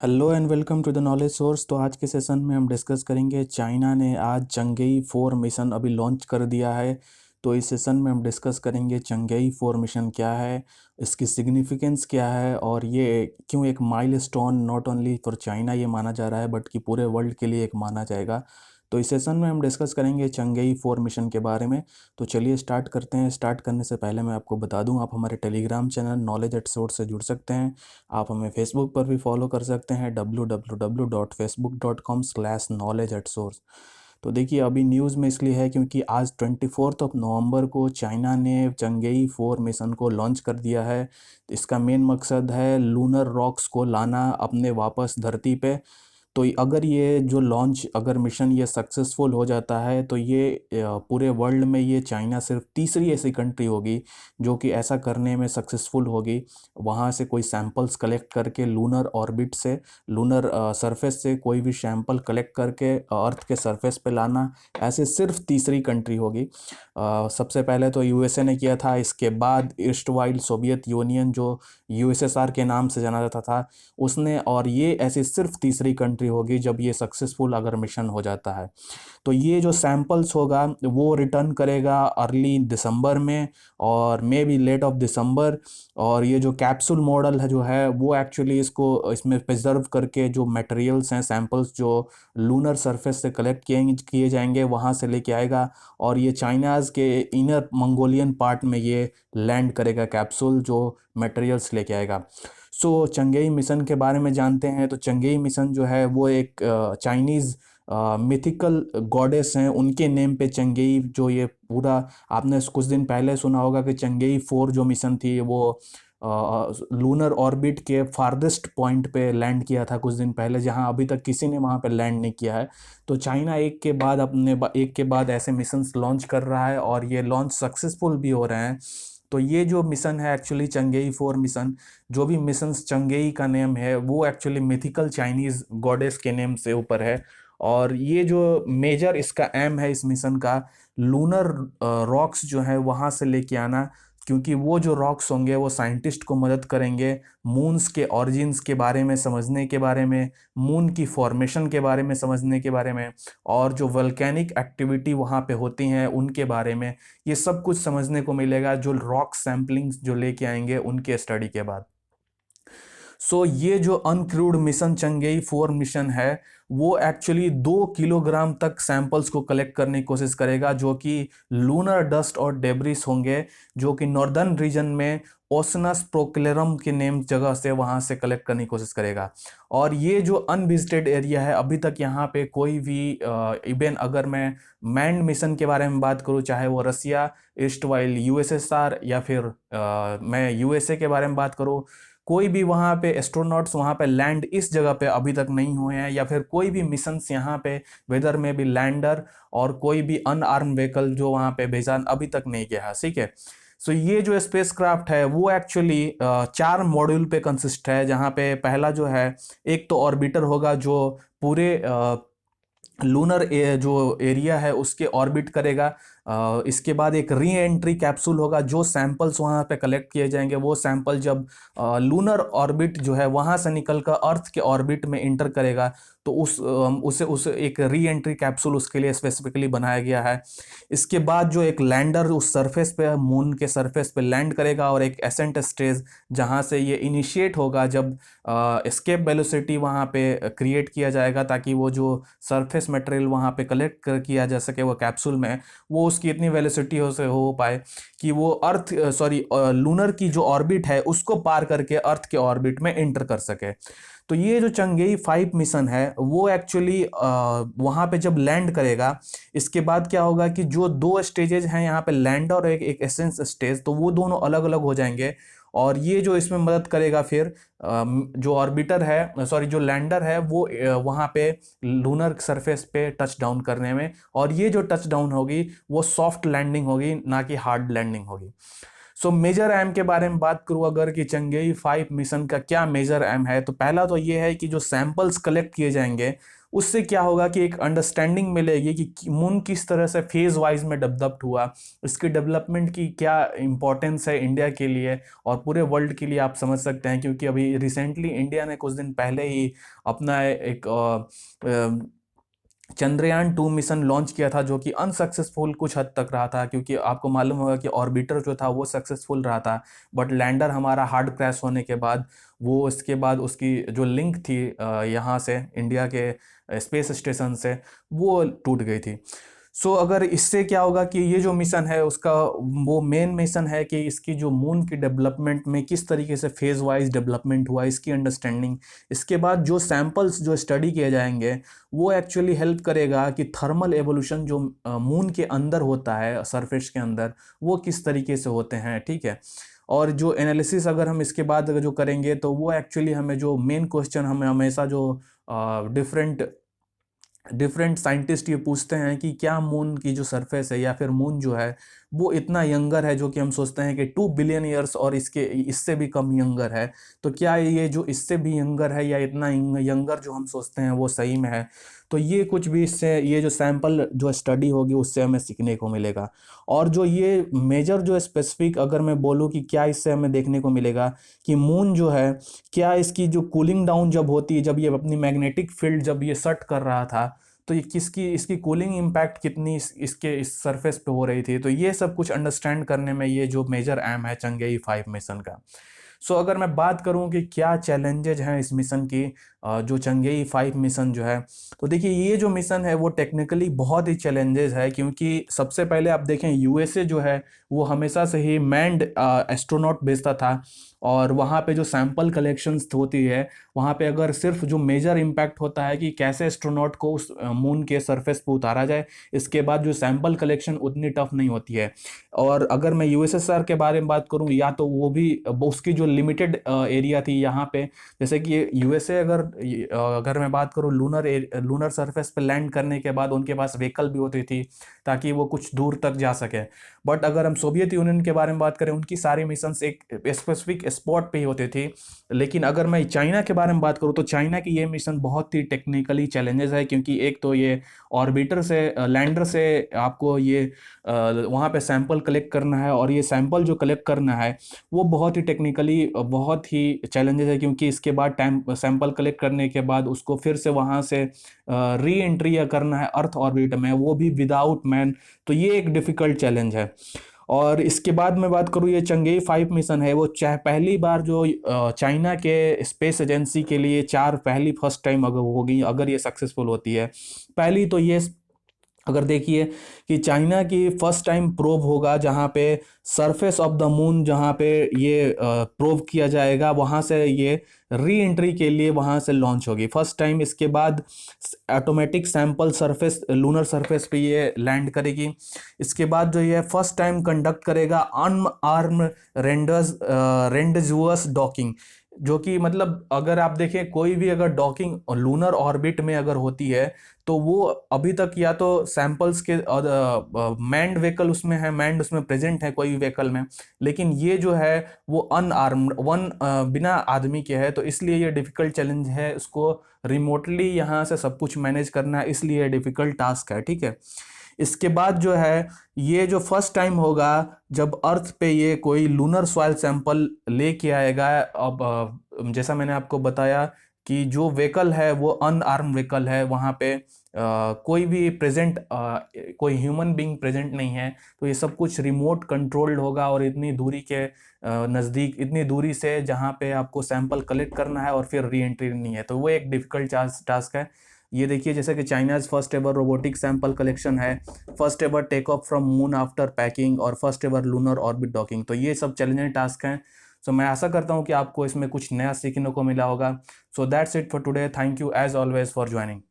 Hello and welcome to the knowledge source. तो आज के सेशन में हम डिस्कस करेंगे चाइना ने आज चंगेई 4 मिशन अभी लॉन्च कर दिया है। तो इस सेशन में हम डिस्कस करेंगे चंगेई 4 मिशन क्या है, इसकी सिग्निफिकेंस क्या है और ये क्यों एक milestone not only for China ये माना जा रहा है बट कि पूरे वर्ल्ड के लिए एक माना जाएगा। तो इस सेशन में हम डिस्कस करेंगे चंगेई 4 मिशन के बारे में। तो चलिए स्टार्ट करते हैं। स्टार्ट करने से पहले मैं आपको बता दूं, आप हमारे Telegram channel knowledge at source से जुड़ सकते हैं। आप हमें फेसबुक पर भी फॉलो कर सकते हैं www.facebook.com/knowledge@source। तो देखिए अभी न्यूज़ में इसलिए है क्योंकि आज 24 नवंबर को चाइना ने चंगेई 4 मिशन को लॉन्च कर दिया है। इसका मेन मकसद है लूनर रॉक्स को लाना अपने वापस धरती पे। तो अगर ये जो लॉन्च अगर मिशन ये सक्सेसफुल हो जाता है तो ये पूरे वर्ल्ड में ये चाइना सिर्फ तीसरी ऐसी कंट्री होगी जो कि ऐसा करने में सक्सेसफुल होगी। वहाँ से कोई सैंपल्स कलेक्ट करके लूनर ऑर्बिट से, लूनर सरफेस से कोई भी सैंपल कलेक्ट करके अर्थ के सरफेस पे लाना, ऐसे सिर्फ तीसरी कंट्री होगी। सबसे पहले तो यूएसए ने किया था, इसके बाद ईस्ट वाइल सोवियत यूनियन जो यूएसएसआर के नाम से जाना जाता था उसने, और ये ऐसी सिर्फ तीसरी कंट्री होगी जब ये सक्सेसफुल अगर मिशन हो जाता है। तो ये जो सैंपल्स होगा वो रिटर्न करेगा अर्ली दिसंबर में और may be late of December. और ये जो कैप्सूल मॉडल है जो है वो एक्चुअली इसको इसमें प्रिजर्व करके जो मटेरियल्स हैं, सैंपल्स जो लूनर सरफेस से कलेक्ट किए किए जाएंगे वहाँ से लेके आएगा और ये चाइनाज़ के इनर मंगोलियन पार्ट में ये लैंड करेगा कैप्सूल जो मटेरियल्स लेके आएगा। सो चंगेई मिशन के बारे में जानते हैं। तो चंगेई मिशन जो है वो एक चाइनीज़ मिथिकल गॉडेस हैं, उनके नेम पे चंगेई जो ये पूरा, आपने कुछ दिन पहले सुना होगा कि चंगेई 4 जो मिशन थी वो लूनर ऑर्बिट के फार्देस्ट पॉइंट पे लैंड किया था कुछ दिन पहले, जहां अभी तक किसी ने वहां पे लैंड नहीं किया है। तो चाइना एक के बाद ऐसे मिशंस लॉन्च कर रहा है और ये लॉन्च सक्सेसफुल भी हो रहे हैं। तो ये जो मिशन है एक्चुअली चंगेई 4 मिशन, जो भी मिशंस चंगेई का नेम है वो एक्चुअली मिथिकल चाइनीज गॉडेस के नेम से ऊपर है। और ये जो मेजर इसका एम है इस मिशन का, लूनर रॉक्स जो है वहाँ से लेके आना, क्योंकि वो जो रॉक्स होंगे वो साइंटिस्ट को मदद करेंगे मून्स के ऑरिजिन्स के बारे में समझने के बारे में, मून की फॉर्मेशन के बारे में समझने के बारे में, और जो वल्केनिक एक्टिविटी वहाँ पे होती हैं उनके बारे में। ये सब कुछ समझने को मिलेगा जो रॉक सैम्पलिंग्स जो लेके आएंगे उनके स्टडी के बाद। सो ये जो अनक्रूड मिशन चंगेई 4 मिशन है वो एक्चुअली 2 किलोग्राम तक सैंपल्स को कलेक्ट करने की कोशिश करेगा, जो कि लूनर डस्ट और डेब्रिस होंगे जो कि नॉर्दर्न रीजन में ओसनस प्रोक्लेरम के नेम जगह से वहां से कलेक्ट करने की कोशिश करेगा। और ये जो अनविजिटेड एरिया है अभी तक यहाँ पे कोई भी इवन अगर मैं मैंड मिशन के बारे में बात करूँ, चाहे वो रसिया, ईस्ट वाइल यूएसएसआर या फिर मैं यूएसए के बारे में बात करूँ, कोई भी वहाँ पे एस्ट्रोनॉट्स वहाँ पे लैंड इस जगह पे अभी तक नहीं हुए हैं, या फिर कोई भी मिशंस यहाँ पे वेदर में भी लैंडर और कोई भी अनआर्म व्हीकल जो वहाँ पे भेजा अभी तक नहीं गया है। ठीक है। सो ये जो स्पेसक्राफ्ट है वो एक्चुअली 4 मॉड्यूल पे कंसिस्ट है, जहाँ पे पहला जो है, एक तो ऑर्बिटर होगा जो पूरे लूनर जो एरिया है उसके ऑर्बिट करेगा। इसके बाद एक री एंट्री कैप्सूल होगा, जो सैंपल्स वहाँ पे कलेक्ट किए जाएंगे वो सैंपल जब लूनर ऑर्बिट जो है वहाँ से निकलकर अर्थ के ऑर्बिट में इंटर करेगा तो उसे एक री एंट्री कैप्सूल उसके लिए स्पेसिफिकली बनाया गया है। इसके बाद जो एक लैंडर उस सरफेस पे, मून के सरफेस पे लैंड करेगा, और एक एसेंट स्टेज जहाँ से ये इनिशिएट होगा जब एस्केप वेलोसिटी वहाँ पे क्रिएट किया जाएगा, ताकि वो जो सरफेस मटेरियल वहाँ पे कलेक्ट किया जा सके वो कैप्सूल में, वो उसकी इतनी वेलोसिटी हो पाए कि वो अर्थ लूनर की जो ऑर्बिट है उसको पार करके अर्थ के ऑर्बिट में एंटर कर सके। तो ये जो चंगेई 5 मिशन है वो एक्चुअली वहाँ पे जब लैंड करेगा, इसके बाद क्या होगा कि जो 2 स्टेजेज हैं यहाँ पे, लैंड और एक एसेंस स्टेज, तो वो दोनों अलग अलग हो जाएंगे। और ये जो इसमें मदद करेगा फिर जो ऑर्बिटर है, जो लैंडर है वो वहाँ पे लूनर सरफेस पे टच डाउन करने में, और ये जो टच डाउन होगी वो सॉफ्ट लैंडिंग होगी ना कि हार्ड लैंडिंग होगी। सो मेजर एम के बारे में बात करूँ अगर कि चंगेई 5 मिशन का क्या मेजर एम है, तो पहला तो ये है कि जो सैंपल्स कलेक्ट किए जाएंगे उससे क्या होगा कि एक अंडरस्टैंडिंग मिलेगी कि मून किस तरह से फेज वाइज में डेवलप्ड हुआ, इसकी डेवलपमेंट की क्या इंपॉर्टेंस है इंडिया के लिए और पूरे वर्ल्ड के लिए, आप समझ सकते हैं। क्योंकि अभी रिसेंटली इंडिया ने कुछ दिन पहले ही अपना एक चंद्रयान 2 मिशन लॉन्च किया था, जो कि अनसक्सेसफुल कुछ हद तक रहा था। क्योंकि आपको मालूम होगा कि ऑर्बिटर जो था वो सक्सेसफुल रहा था, बट लैंडर हमारा हार्ड क्रैश होने के बाद वो इसके बाद उसकी जो लिंक थी यहाँ से इंडिया के स्पेस स्टेशन से, वो टूट गई थी। सो अगर इससे क्या होगा कि ये जो मिशन है उसका वो मेन मिशन है कि इसकी जो मून की डेवलपमेंट में किस तरीके से फेज वाइज डेवलपमेंट हुआ, इसकी अंडरस्टैंडिंग। इसके बाद जो सैंपल्स जो स्टडी किए जाएंगे वो एक्चुअली हेल्प करेगा कि थर्मल एवोल्यूशन जो मून के अंदर होता है, सरफेस के अंदर, वो किस तरीके से होते हैं, ठीक है। और जो एनालिसिस अगर हम इसके बाद अगर जो करेंगे तो वो एक्चुअली हमें जो मेन क्वेश्चन हमें हमेशा जो डिफरेंट डिफरेंट साइंटिस्ट ये पूछते हैं कि क्या मून की जो सरफेस है या फिर मून जो है वो इतना यंगर है, जो कि हम सोचते हैं कि 2 बिलियन ईयर्स और इसके इससे भी कम यंगर है, तो क्या ये जो इससे भी यंगर है या इतना यंगर जो हम सोचते हैं वो सही में है। तो ये कुछ भी इससे ये जो सैंपल जो स्टडी होगी उससे हमें सीखने को मिलेगा। और जो ये मेजर जो स्पेसिफिक अगर मैं बोलूँ कि क्या इससे हमें देखने को मिलेगा कि मून जो है, क्या इसकी जो कूलिंग डाउन जब होती है, जब ये अपनी मैग्नेटिक फील्ड जब ये सट कर रहा था, तो ये किसकी इसकी कूलिंग इम्पैक्ट कितनी इसके इस सरफेस पे हो रही थी। तो ये सब कुछ अंडरस्टैंड करने में ये जो मेजर एम है चंगेई 5 मिशन का। सो अगर मैं बात करूं कि क्या चैलेंजेज हैं इस मिशन की, जो चंगेई 5 मिशन जो है, तो देखिए ये जो मिशन है वो टेक्निकली बहुत ही चैलेंजेस है। क्योंकि सबसे पहले आप देखें यूएसए जो है वो हमेशा से ही मैंड एस्ट्रोनॉट भेजता था, और वहाँ पे जो सैंपल कलेक्शंस होती है वहाँ पे अगर सिर्फ जो मेजर इम्पैक्ट होता है कि कैसे एस्ट्रोनॉट को उस मून के सरफेस पे उतारा जाए, इसके बाद जो सैंपल कलेक्शन उतनी टफ नहीं होती है। और अगर मैं यूएसएसआर के बारे में बात करूं, या तो वो भी उसकी जो लिमिटेड एरिया थी यहाँ पे, जैसे कि यूएसए अगर मैं बात करूं लूनर सरफेस पे लैंड करने के बाद उनके पास व्हीकल भी होती थी ताकि वो कुछ दूर तक जा सके। बट अगर हम सोवियत यूनियन के बारे में बात करें, उनकी सारी मिशंस एक स्पेसिफिक स्पॉट पे ही होती थी। लेकिन अगर मैं चाइना के बारे में बात करूं तो चाइना की ये मिशन बहुत ही टेक्निकली चैलेंजेस है। क्योंकि एक तो ये ऑर्बिटर से लैंडर से आपको ये वहाँ पे सैंपल कलेक्ट करना है, और ये सैंपल जो कलेक्ट करना है वो बहुत ही टेक्निकली बहुत ही चैलेंजेस है। क्योंकि इसके बाद टाइम सैंपल कलेक्ट करने के बाद उसको फिर से वहाँ से री एंट्री करना है अर्थ ऑर्बिट में, वो भी विदाउट मैन। तो ये एक डिफिकल्ट चैलेंज है। और इसके बाद मैं बात करूँ, ये चंगेई 5 मिशन है वो पहली बार जो चाइना के स्पेस एजेंसी के लिए पहली फर्स्ट टाइम अगर होगी, अगर ये सक्सेसफुल होती है पहली, तो ये अगर देखिए कि चाइना की फर्स्ट टाइम प्रोब होगा जहाँ पे सरफेस ऑफ द मून, जहाँ पे ये प्रोब किया जाएगा, वहाँ से ये री एंट्री के लिए वहाँ से लॉन्च होगी फर्स्ट टाइम। इसके बाद automatic sample surface lunar surface पे ये लैंड करेगी। इसके बाद जो ये फर्स्ट टाइम कंडक्ट करेगा अनआर्म्ड रेंडजुअस डॉकिंग, जो कि मतलब अगर आप देखें कोई भी अगर डॉकिंग लूनर ऑर्बिट में अगर होती है तो वो अभी तक या तो सैंपल्स के मैंड व्हीकल उसमें है, मैंड उसमें प्रेजेंट है कोई भी व्हीकल में, लेकिन ये जो है वो अनआर्म्ड बिना आदमी के है। तो इसलिए ये डिफिकल्ट चैलेंज है, उसको रिमोटली यहाँ से सब कुछ मैनेज करना है, इसलिए डिफिकल्ट टास्क है, ठीक है। इसके बाद जो है ये जो फर्स्ट टाइम होगा जब अर्थ पे ये कोई लूनर सॉइल सैंपल लेके आएगा। अब जैसा मैंने आपको बताया कि जो व्हीकल है वो अनआर्म व्हीकल है, वहाँ पे कोई भी प्रेजेंट कोई ह्यूमन बीइंग प्रेजेंट नहीं है। तो ये सब कुछ रिमोट कंट्रोल्ड होगा, और इतनी दूरी के नज़दीक, इतनी दूरी से जहाँ पे आपको सैंपल कलेक्ट करना है और फिर री एंट्री नहीं है। तो वो एक डिफिकल्ट टास्क है। ये देखिए जैसे कि China's first ever robotic sample collection है, first ever take off from moon after packing, और first ever lunar orbit docking. तो ये सब चैलेंजिंग टास्क हैं। सो मैं आशा करता हूँ कि आपको इसमें कुछ नया सीखने को मिला होगा। So that's it for today. Thank you as always for joining.